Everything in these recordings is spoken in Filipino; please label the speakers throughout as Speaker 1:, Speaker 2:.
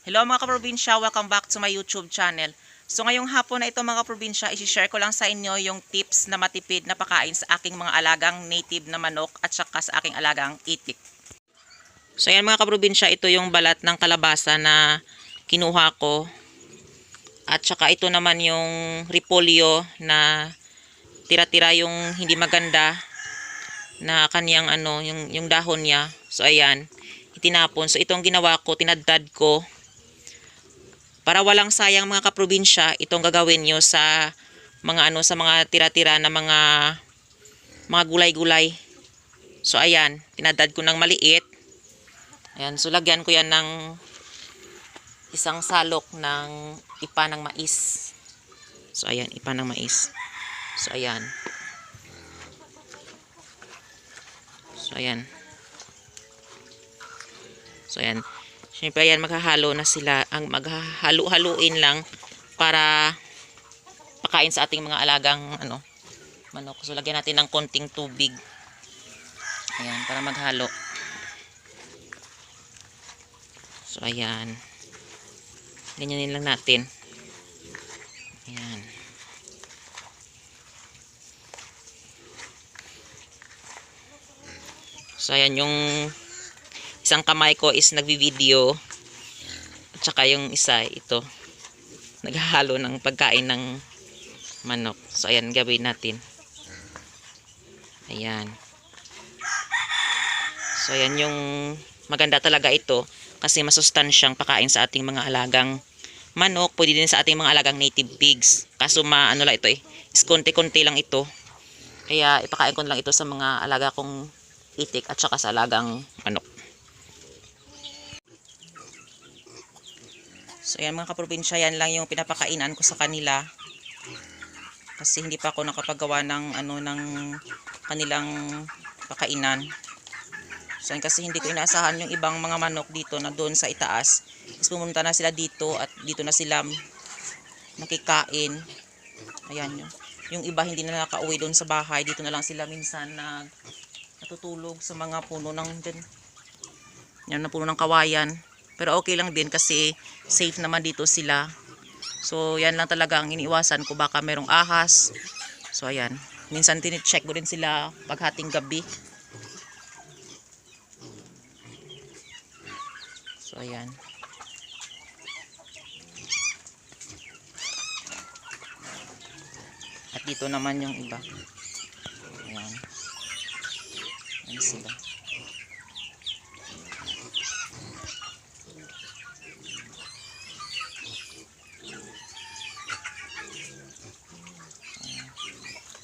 Speaker 1: Hello mga kaprobinsya, welcome back to my YouTube channel. So ngayong hapon na ito mga kaprobinsya, isi-share ko lang sa inyo yung tips na matipid na pakain sa aking mga alagang native na manok at saka sa aking alagang itik. So yan mga kaprobinsya, ito yung balat ng kalabasa na kinuha ko. At saka ito naman yung repolyo na tira-tira yung hindi maganda na kaniyang yung dahon niya. So ayan, itinapon. So itong ginawa ko, tinadtad ko. Para walang sayang mga kaprobinsya, itong gagawin nyo sa mga sa mga tira-tira na mga gulay-gulay. So ayan, tinadad ko ng maliit. Ayan, so lagyan ko yan ng isang salok ng ipa ng mais. So ayan, ipa ng mais. So ayan. So ayan. So ayan. Siyempre ayan, maghahalo na sila. Ang maghahalo-haluin lang para pakain sa ating mga alagang manok. So lagyan natin ng konting tubig. Ayan, para maghalo. So ayan. Ganyanin lang natin. Ayan. So ayan, yung isang kamay ko is nagvi-video at saka yung isa ito naghahalo ng pagkain ng manok. So ayan, gawin natin. Ayan. So ayan, yung maganda talaga ito kasi masustansyang pakain sa ating mga alagang manok. Pwede din sa ating mga alagang native pigs. Kaso lang ito is konti-konti lang ito. Kaya ipakain ko lang ito sa mga alaga kong itik at saka sa alagang manok. So yan mga kaprobinsya, yan lang yung pinapakainan ko sa kanila. Kasi hindi pa ako nakapagawa ng ng kanilang pakainan. So yan, kasi hindi ko inaasahan yung ibang mga manok dito na doon sa itaas. Is pumunta na sila dito at dito na sila nakikain. Ayan yun. Yung iba hindi na nakauwi doon sa bahay. Dito na lang sila minsan natutulog sa mga puno ng yan na puno ng kawayan. Pero okay lang din kasi safe naman dito sila. So yan lang talaga ang iniiwasan ko, baka merong ahas. So ayan, minsan tinicheck ko din sila paghating gabi. So ayan. At dito naman yung iba. Ayan. Ayan sila.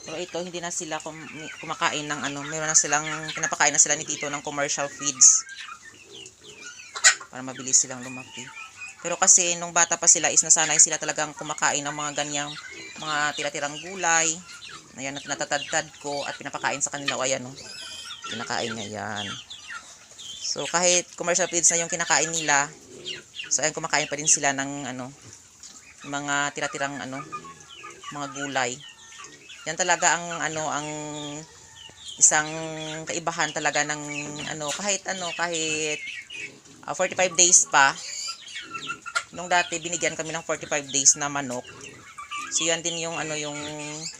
Speaker 1: Pero ito, hindi na sila kumakain ng meron na silang, pinapakain na sila ni Tito ng commercial feeds. Para mabilis silang lumaki. Pero kasi nung bata pa sila is nasanay sila talagang kumakain ng mga ganyang mga tira-tirang gulay. Ayan, natatadtad ko at pinapakain sa kanila. O ayan kinakain niya yan. So kahit commercial feeds na yung kinakain nila, so ayan, kumakain pa din sila ng mga tira-tirang mga gulay. Yan talaga ang ang isang kaibahan talaga ng kahit 45 days pa. Nung dati binigyan kami ng 45 days na manok. So yan din yung yung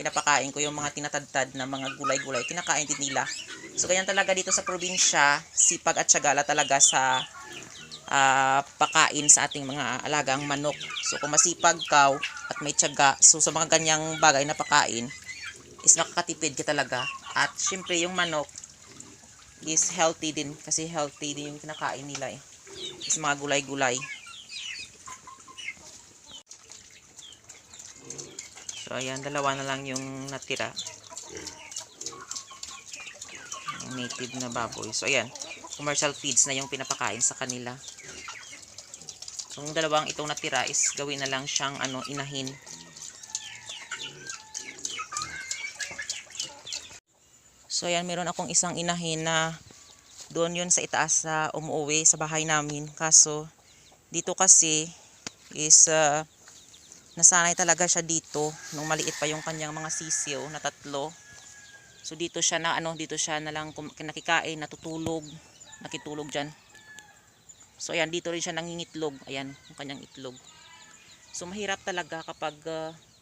Speaker 1: pinapakain ko, yung mga tinatadtad na mga gulay-gulay, kinakain din nila. So ganyan talaga dito sa probinsya, sipag at syaga talaga sa pakain sa ating mga alagang manok. So kung masipag ka at may tiyaga, so sa mga ganyang bagay na pakain is nakakatipid ka talaga. At syempre yung manok is healthy din kasi healthy din yung kinakain nila is mga gulay-gulay. So ayan, dalawa na lang yung natira, yung native na baboy. So ayan, commercial feeds na yung pinapakain sa kanila. So yung dalawang itong natira is gawin na lang siyang inahin. So ayan, meron akong isang inahin na doon yun sa itaas sa umuwi sa bahay namin. Kaso dito kasi is nasanay talaga siya dito nung maliit pa yung kanyang mga sisiyo na 3. So dito siya na dito siya na lang nakikain, nakitulog diyan. So ayan, dito rin siya nangingitlog. Ayan, yung kanyang itlog. So mahirap talaga kapag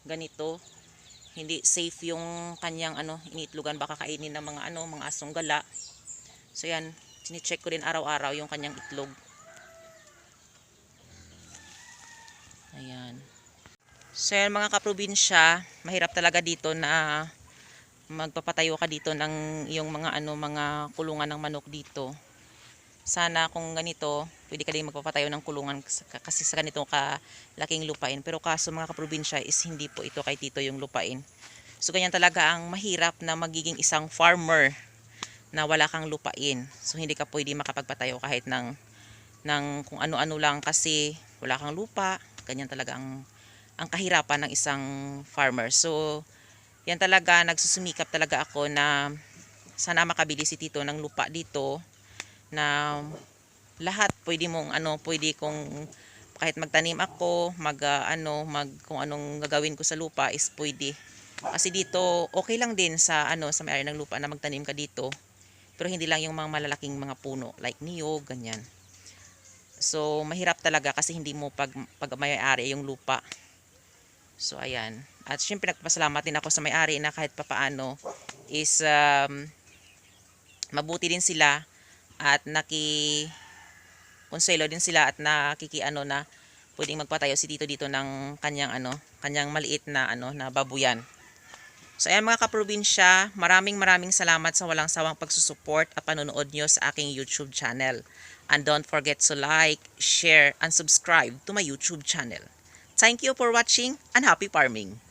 Speaker 1: ganito, hindi safe yung kanyang iniitlogan, baka kainin ng mga mga asong gala. So ayan, sini-check ko din araw-araw yung kanyang itlog. Ayan. So yan mga kaprobinsya, mahirap talaga dito na magpapatayo ka dito ng yung mga mga kulungan ng manok dito. Sana kung ganito, pwede ka din magpapatayo ng kulungan kasi sa ganito kalaking lupain. Pero kaso mga kaprobinsya is hindi po ito kay Tito yung lupain. So ganyan talaga ang mahirap na magiging isang farmer na wala kang lupain. So hindi ka pwede makapagpatayo kahit ng kung ano-ano lang kasi wala kang lupa. Ganyan talaga ang kahirapan ng isang farmer. So yan talaga, nagsusumikap talaga ako na sana makabili si Tito ng lupa dito na lahat pwede mong pwede kong kahit magtanim ako, kung anong gagawin ko sa lupa is pwede. Kasi dito okay lang din sa sa may-ari ng lupa na magtanim ka dito. Pero hindi lang yung mga malalaking mga puno like niyog, ganyan. So mahirap talaga kasi hindi mo pag may-ari yung lupa. So ayan. At syempre nagpapasalamat din ako sa may-ari na kahit papaano is mabuti din sila at konselo din sila at na pwedeng magpatayo si Tito dito ng kanyang maliit na na babuyan. So ayan mga kaprobinsya, maraming salamat sa walang sawang pagsusuport at panonood nyo sa aking YouTube channel. And don't forget to like, share, and subscribe to my YouTube channel. Thank you for watching and happy farming!